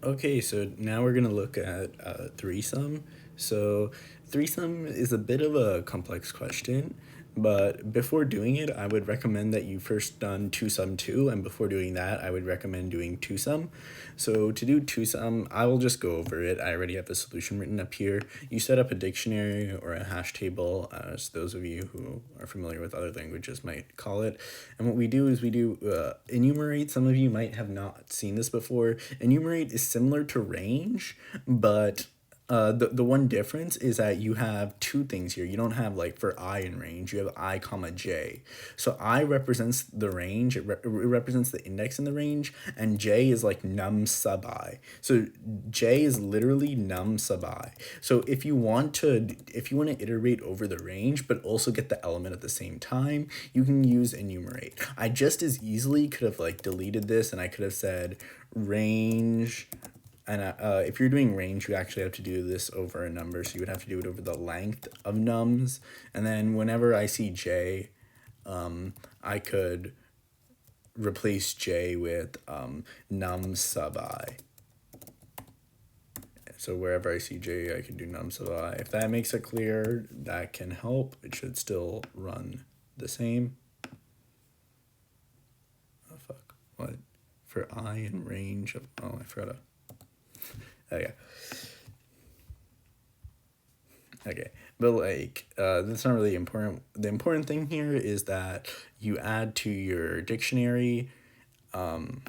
Okay, so now we're gonna look at threesome. So threesome is a bit of a complex question, but before doing it, I would recommend that you first done twosome two, and before doing that, I would recommend doing twosome. So to do twosome, I will just go over it. I already have the solution written up here. You set up a dictionary or a hash table, as those of you who are familiar with other languages might call it. And what we do is we do enumerate. Some of you might have not seen this before. Enumerate is similar to range, but the one difference is that you have two things here. You don't have like for I in range, you have I comma j. So I represents the range, it represents the index in the range, and j is like num sub I. So j is literally num sub I. So if you want to iterate over the range but also get the element at the same time, you can use enumerate. I just as easily could have like deleted this and I could have said range, and if you're doing range, you actually have to do this over a number, so you would have to do it over the length of nums. And then whenever I see j, I could replace j with num sub I. So wherever I see j, I can do num sub I. If that makes it clear, that can help. It should still run the same. Oh, fuck. What? For I in range of... Oh, I forgot to... Oh, yeah. Okay, but like that's not really important. The important thing here is that you add to your dictionary the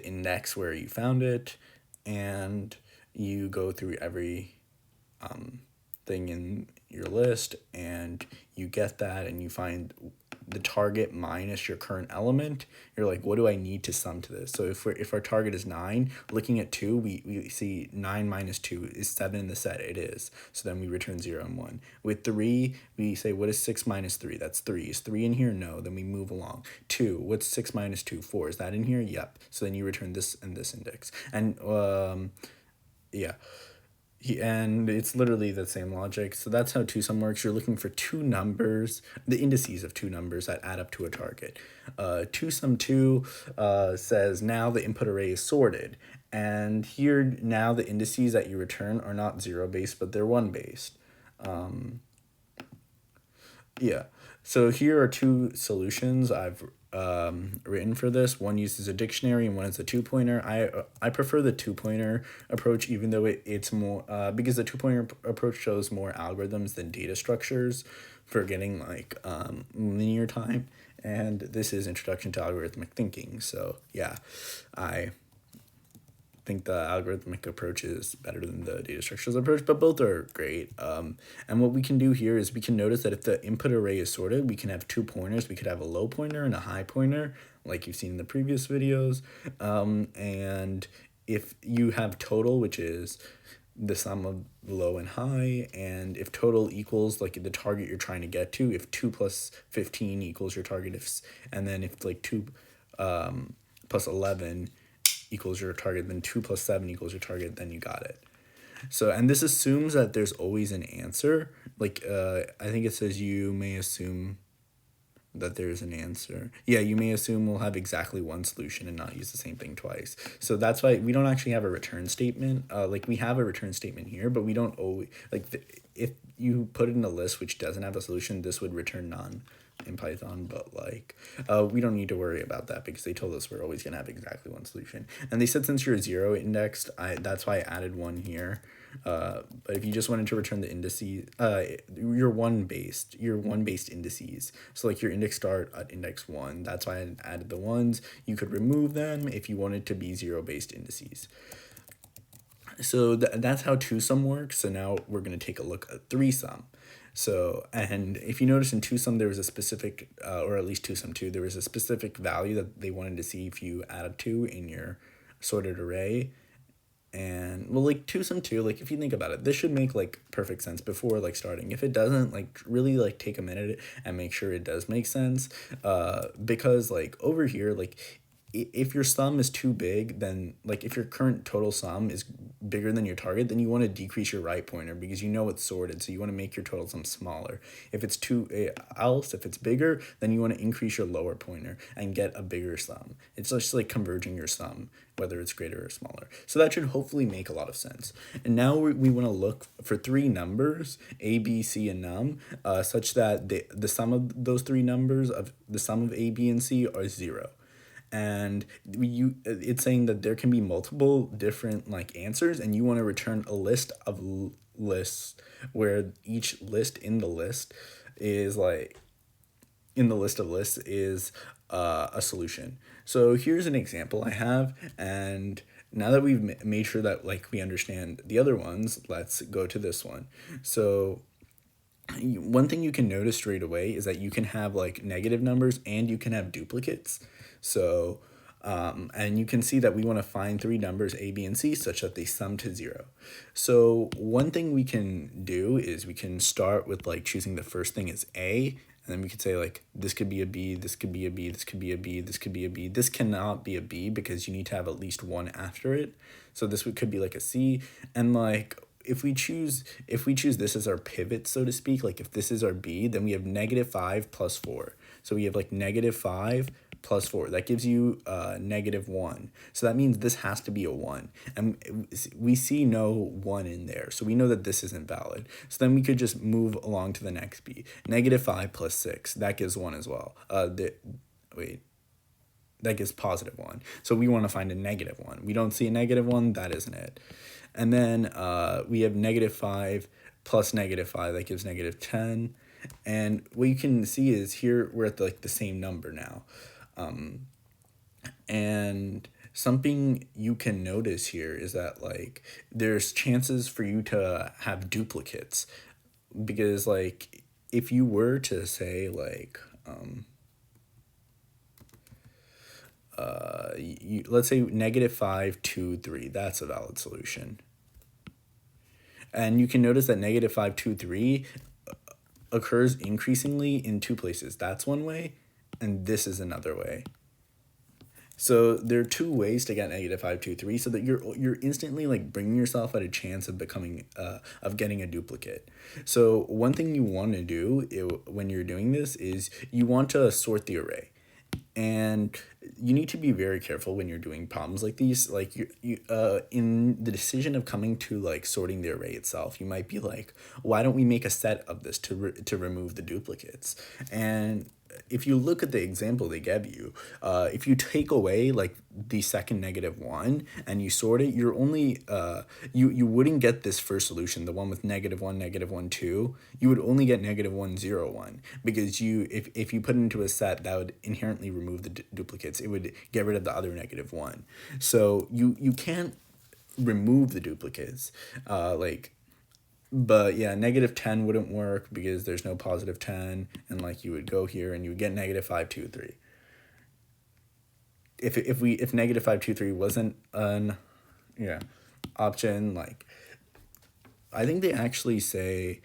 index where you found it, and you go through every thing in your list, and you get that, and you find the target minus your current element. You're like, what do I need to sum to this? So if our target is 9, looking at 2, we see 9 minus 2 is 7 in the set. It is. So then we return 0 and 1. With 3, we say, what is 6 minus 3? That's 3. Is 3 in here? No. Then we move along. 2, what's 6 minus 2? 4. Is that in here? Yep. So then you return this and this index. And yeah. And it's literally the same logic. So that's how twosome works. You're looking for two numbers, the indices of two numbers that add up to a target. Twosome 2 says now the input array is sorted. And here now the indices that you return are not 0 based, but they're 1 based. Yeah. So here are two solutions I've written for this. One uses a dictionary and one is a two-pointer. I prefer the two-pointer approach, even though it's more because the two-pointer approach shows more algorithms than data structures for getting like linear time. And this is Introduction to Algorithmic Thinking. So yeah, I think the algorithmic approach is better than the data structures approach, but both are great. And what we can do here is we can notice that if the input array is sorted, we can have two pointers. We could have a low pointer and a high pointer, like you've seen in the previous videos. And if you have total, which is the sum of low and high, and if total equals like the target you're trying to get to, if 2 plus 15 equals your target, and then if like 2 plus 11 equals your target, then 2 plus 7 equals your target, then you got it. So, and this assumes that there's always an answer. Like, I think it says you may assume that there's an answer. Yeah, you may assume we'll have exactly one solution and not use the same thing twice. So that's why we don't actually have a return statement. Like we have a return statement here, but we don't always, if you put it in a list which doesn't have a solution, this would return none in Python, but like we don't need to worry about that because they told us we're always gonna have exactly one solution. And they said since you're 0 indexed, that's why I added 1 here. But if you just wanted to return the indices, your one based indices. So like your index start at index 1. That's why I added the ones. You could remove them if you wanted to be 0 based indices. So that's how twosome works. So now we're going to take a look at threesome. So, and if you notice in twosome, there was a specific, or at least twosome 2, there was a specific value that they wanted to see if you added 2 in your sorted array. And well, like twosome 2, like if you think about it, this should make like perfect sense before like starting. If it doesn't, like really like take a minute and make sure it does make sense, because like over here, like if your sum is too big, then like if your current total sum is bigger than your target, then you want to decrease your right pointer because you know it's sorted, so you want to make your total sum smaller. If it's else if it's bigger, then you want to increase your lower pointer and get a bigger sum. It's just like converging your sum, whether it's greater or smaller. So that should hopefully make a lot of sense. And now we want to look for three numbers, a, b, c, and num, such that the sum of those three numbers of the sum of a, b, and c are 0. And it's saying that there can be multiple different like answers, and you want to return a list of lists where each list in the list is like in the list of lists is a solution. So here's an example I have, and now that we've made sure that like we understand the other ones, let's go to this one. So one thing you can notice straight away is that you can have like negative numbers and you can have duplicates. So, and you can see that we want to find three numbers a, b, and c such that they sum to 0. So one thing we can do is we can start with like choosing the first thing as a, and then we could say like this could be a b, this could be a b, this could be a b, this could be a b. This cannot be a b because you need to have at least one after it. So this could be like a c, and like if we choose this as our pivot, so to speak, like if this is our b, then we have -5 plus 4. So we have like -5 plus 4. That gives you -1. So that means this has to be a 1. And we see no 1 in there. So we know that this isn't valid. So then we could just move along to the next b. -5 plus 6. That gives 1 as well. That gives +1. So we want to find a -1. We don't see a -1, that isn't it. And then we have -5 plus -5, that gives -10. And what you can see is here we're at like the same number now. And something you can notice here is that like there's chances for you to have duplicates, because like if you were to say like let's say -5, 2, 3, that's a valid solution. And you can notice that -5, 2, 3 occurs increasingly in two places. That's one way, and this is another way. So there are two ways to get -5, 2, 3, so that you're instantly like bringing yourself at a chance of becoming of getting a duplicate. So one thing you want to do when you're doing this is you want to sort the array. And you need to be very careful when you're doing problems like these. Like in the decision of coming to like sorting the array itself, you might be like, why don't we make a set of this to remove the duplicates? And if you look at the example they gave you, if you take away like the second -1 and you sort it, you're only you wouldn't get this first solution, the one with -1, -1, 2. You would only get -1, 0, 1, because if you put it into a set that would inherently remove the duplicates, it would get rid of the other -1. So you can't remove the duplicates, but yeah, -10 wouldn't work because there's no +10, and like you would go here and you would get -5, 2, 3. If -5, 2, 3 wasn't an option, like I think they actually say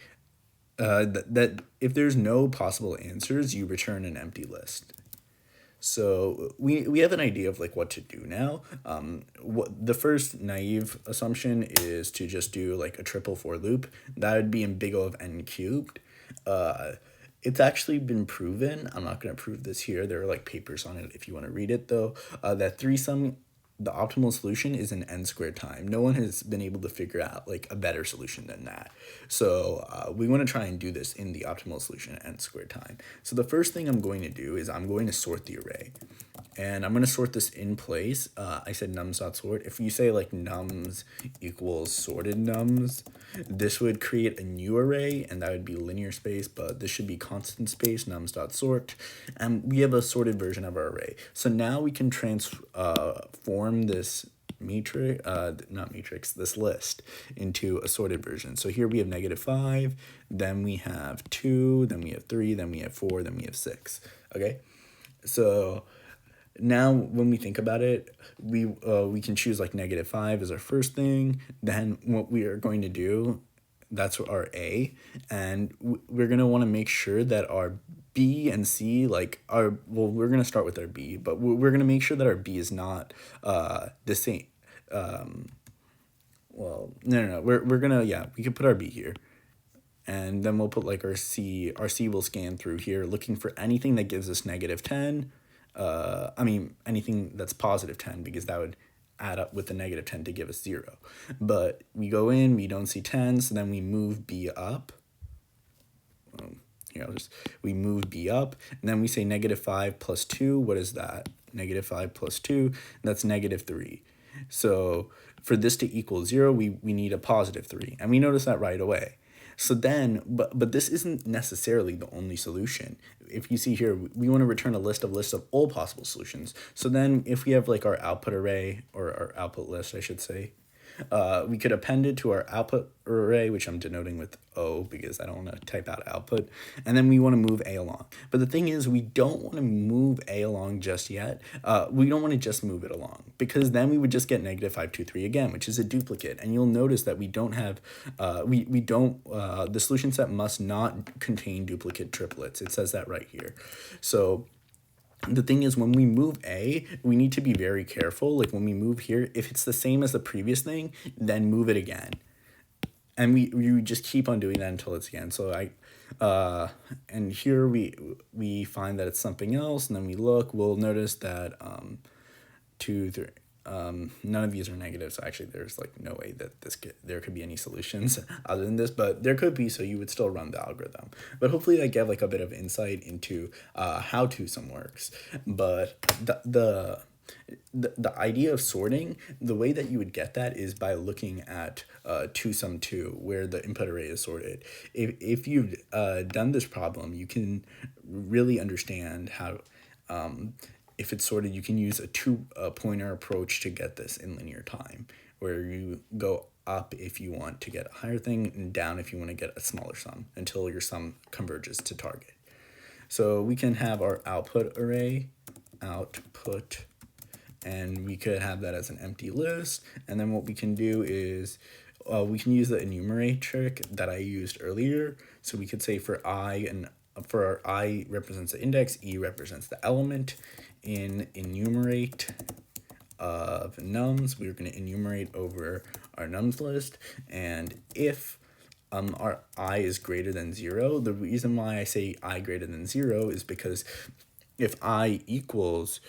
that if there's no possible answers, you return an empty list. So we have an idea of like what to do now. What the first naive assumption is to just do like a triple for loop. That would be in big O of n cubed. It's actually been proven. I'm not going to prove this here. There are like papers on it if you want to read it though. That the optimal solution is in n squared time. No one has been able to figure out like a better solution than that. So we want to try and do this in the optimal solution at n squared time. So the first thing I'm going to do is I'm going to sort the array. And I'm going to sort this in place. I said nums.sort. If you say like nums equals sorted nums, this would create a new array, and that would be linear space, but this should be constant space, nums.sort. And we have a sorted version of our array. So now we can transform this this list into a sorted version. So here we have -5, then we have 2, then we have 3, then we have 4, then we have 6. Okay, so now when we think about it, we can choose like -5 as our first thing. Then what we are going to do, that's our A, and we're going to want to make sure that our B and C like are, well, we're gonna start with our B, but we're gonna make sure that our B is not the same. Well, no, we're gonna, yeah, we could put our B here, and then we'll put like our C. Our C will scan through here looking for anything that gives us -10. I mean anything that's +10, because that would add up with the -10 to give us 0. But we go in, we don't see 10, so then we move B up. Here, we move B up, and then we say -5 plus 2. What is that? -5 plus 2, that's -3. So for this to equal 0, we need a +3, and we notice that right away. So then, but this isn't necessarily the only solution. If you see here, we want to return a list of all possible solutions. So then if we have like our output array, or our output list, I should say, we could append it to our output array, which I'm denoting with O because I don't want to type out output. And then we want to move A along. But the thing is, we don't want to move A along just yet. We don't want to just move it along, because then we would just get -523 again, which is a duplicate. And you'll notice that we don't have, the solution set must not contain duplicate triplets. It says that right here. So the thing is, when we move A, we need to be very careful. Like when we move here, if it's the same as the previous thing, then move it again. And we just keep on doing that until it's again. So and here we find that it's something else, and then we look, we'll notice that 2, 3, none of these are negative, so actually there's like no way that there could be any solutions other than this, but there could be, so you would still run the algorithm. But hopefully that gave like a bit of insight into how twosome works. But the idea of sorting, the way that you would get that is by looking at twosome 2, where the input array is sorted. If you've done this problem, you can really understand how if it's sorted, you can use a two-pointer approach to get this in linear time, where you go up if you want to get a higher thing, and down if you want to get a smaller sum, until your sum converges to target. So we can have our output array, output, and we could have that as an empty list. And then what we can do is we can use the enumerate trick that I used earlier. So we could say for I, and for our I represents the index, E represents the element. In enumerate of nums, we're going to enumerate over our nums list. And if our I is greater than 0, the reason why I say I greater than 0 is because if I equals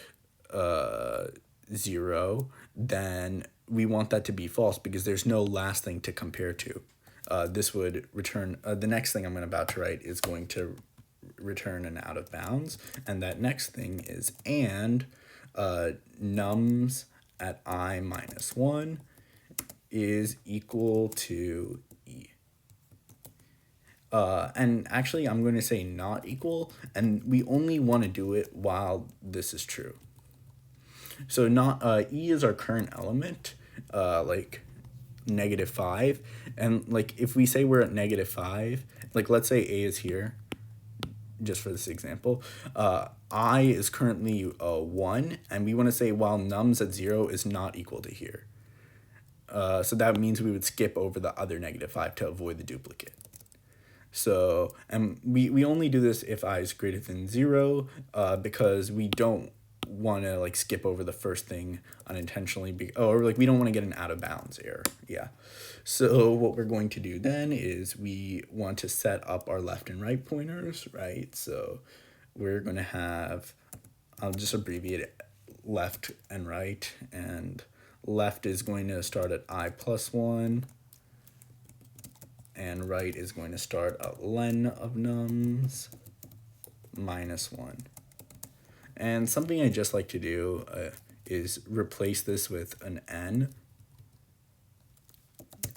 0, then we want that to be false, because there's no last thing to compare to. This would return, the next thing I'm about to write is going to return an out of bounds, and that next thing is and nums at I minus 1 is equal to E. And actually I'm going to say not equal, and we only want to do it while this is true. So not E is our current element, like -5, and like if we say we're at -5, like let's say A is here, just for this example, I is currently 1, and we want to say while nums at 0 is not equal to here. So that means we would skip over the other -5 to avoid the duplicate. So, and we only do this if I is greater than 0, because we don't want to like skip over the first thing unintentionally, or like we don't want to get an out of bounds error. Yeah. So what we're going to do then is we want to set up our left and right pointers, right? So we're going to have, I'll just abbreviate it, left and right, and left is going to start at I plus 1, and right is going to start at len of nums minus 1. And something I just like to do is replace this with an n.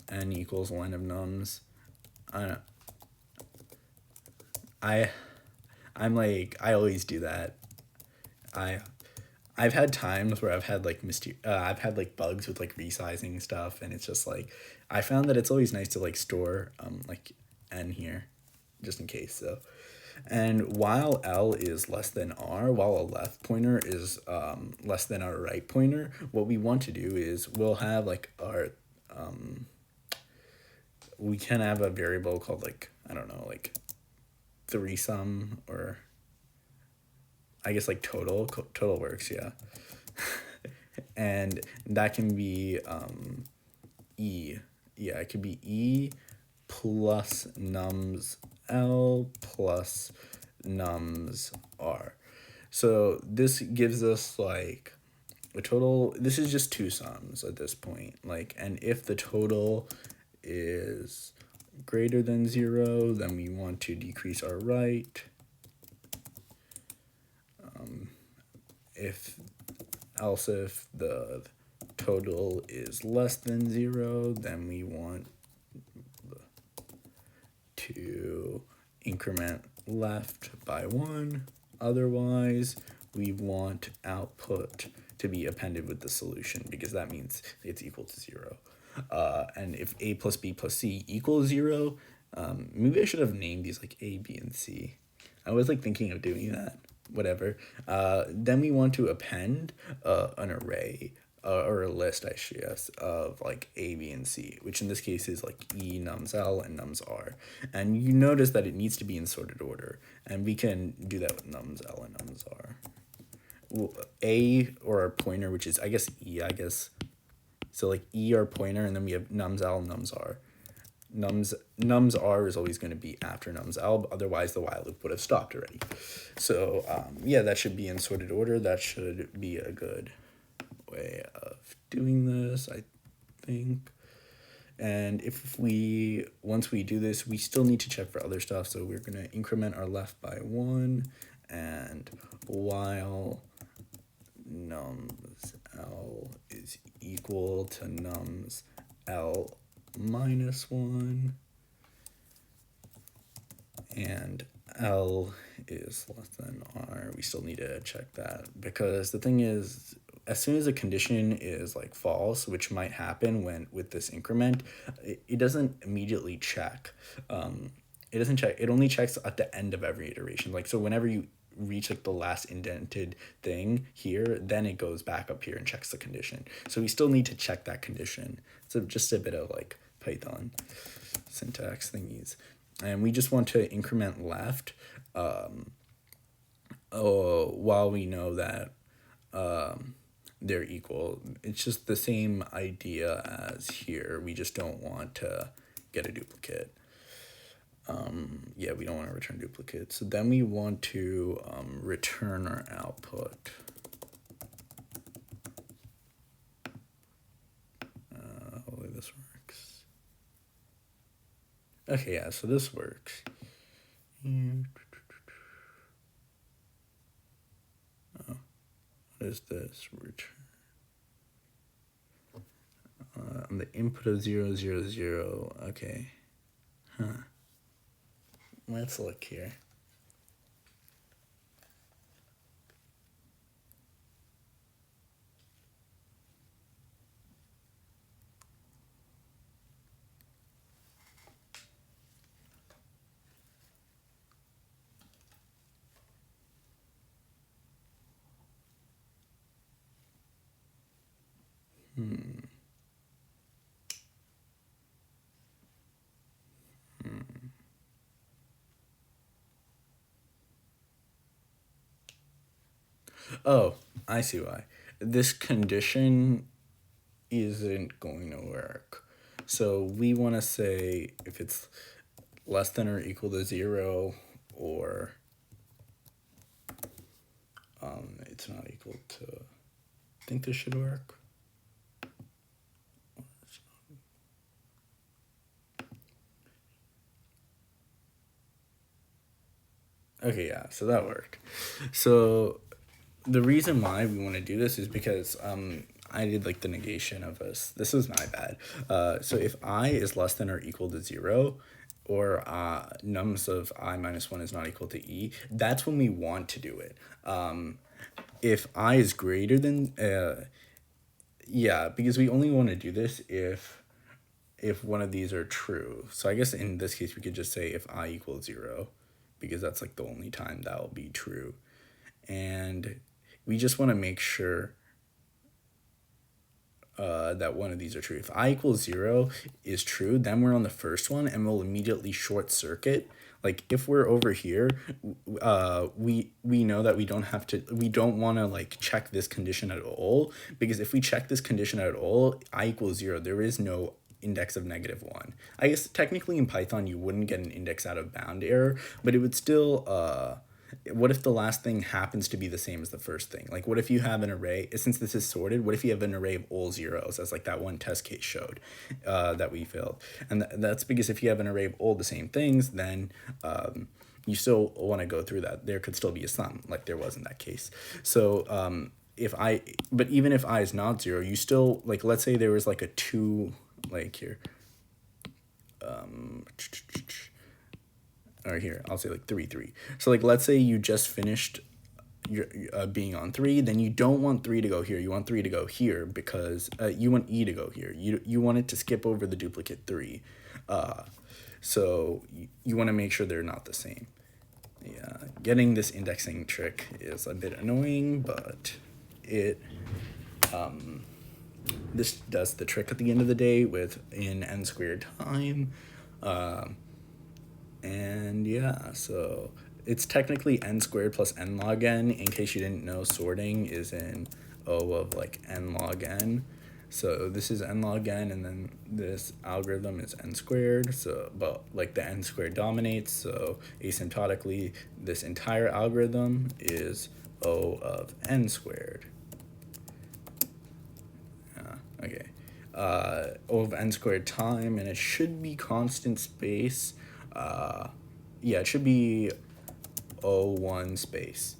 N equals len of nums. I'm like, I always do that. I've had times where I've had like I've had like bugs with like resizing stuff, and it's just like I found that it's always nice to like store like n here, just in case. So, and while L is less than R, while a left pointer is less than our right pointer, what we want to do is we'll have like our we can have a variable called like, I don't know, like threesome, or I guess like total works, yeah. And that can be E. Yeah, it could be E plus nums L plus nums R. So this gives us like a total. This is just two sums at this point. Like, and if the total is greater than 0, then we want to decrease our right. If else if the total is less than 0, then we want to increment left by 1. Otherwise, we want output to be appended with the solution because that means it's equal to 0. And if a plus b plus c equals 0, maybe I should have named these like a, b, and c. I was like thinking of doing that. Whatever. Then we want to append an array or a list, I guess, of like A, B, and C, which in this case is like E, nums L, and nums R. And you notice that it needs to be in sorted order, and we can do that with nums L and nums R. Well, A, or our pointer, which is, I guess, E, I guess. So like E, our pointer, and then we have nums L and nums R. Nums R is always going to be after nums L, otherwise the while loop would have stopped already. So yeah, that should be in sorted order. That should be a good way of doing this, I think. And once we do this, we still need to check for other stuff. So we're going to increment our left by 1, and while nums L is equal to nums L minus 1, and L is less than R, we still need to check that, because the thing is, as soon as a condition is like false, which might happen with this increment, it doesn't immediately check. It doesn't check. It only checks at the end of every iteration. Like, so whenever you reach like the last indented thing here, then it goes back up here and checks the condition. So we still need to check that condition. So just a bit of like Python syntax thingies. And we just want to increment left while we know that they're equal. It's just the same idea as here. We just don't want to get a duplicate. Yeah, we don't want to return duplicates. So then we want to return our output. Hopefully this works. Okay, yeah, so this works. Oh, what is this? Return. On the input of 0, 0, 0. Okay. Huh. Let's look here. Oh, I see why. This condition isn't going to work. So we want to say if it's less than or equal to 0, or it's not equal to, I think this should work. Okay, yeah, so that worked. So the reason why we want to do this is because I did like the negation of this. This was my bad. So if I is less than or equal to 0, or nums of I minus 1 is not equal to E, that's when we want to do it. If I is greater than, yeah, because we only want to do this if one of these are true. So I guess in this case we could just say if I equals 0, because that's like the only time that will be true. And we just want to make sure that one of these are true. If I equals 0 is true, then we're on the first one and we'll immediately short circuit. Like if we're over here, we know that we don't want to like check this condition at all, because if we check this condition at all, I equals 0, there is no index of -1. I guess technically in Python you wouldn't get an index out of bound error, but it would still what if the last thing happens to be the same as the first thing? Like what if you have an array, since this is sorted, what if you have an array of all zeros, as like that one test case showed that we failed? And that's because if you have an array of all the same things, then you still want to go through that. There could still be a sum, like there was in that case. So but even if I is not 0, you still, like, let's say there was like a 2, like here, or here, I'll say like 3, 3. So like, let's say you just finished your being on 3, then you don't want 3 to go here. You want 3 to go here because you want E to go here. You want it to skip over the duplicate 3. So you want to make sure they're not the same. Yeah, getting this indexing trick is a bit annoying, but it this does the trick at the end of the day in n squared time. And yeah, so it's technically n squared plus n log n. In case you didn't know, sorting is in O of like n log n. So this is n log n, and then this algorithm is n squared. So, but like the n squared dominates, so asymptotically, this entire algorithm is O of n squared. Okay. O of n squared time, and it should be constant space. Yeah, it should be O1 space,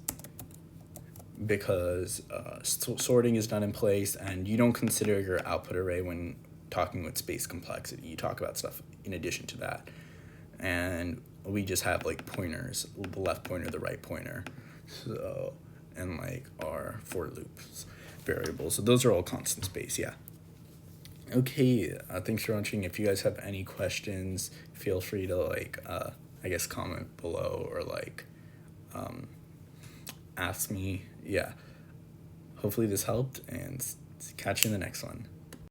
because sorting is done in place, and you don't consider your output array when talking with space complexity. You talk about stuff in addition to that. And we just have like pointers, the left pointer, the right pointer, so, and like our for loops variables. So those are all constant space, yeah. Okay, thanks for watching. If you guys have any questions, feel free to like, I guess comment below, or like, ask me. Yeah, hopefully this helped, and catch you in the next one.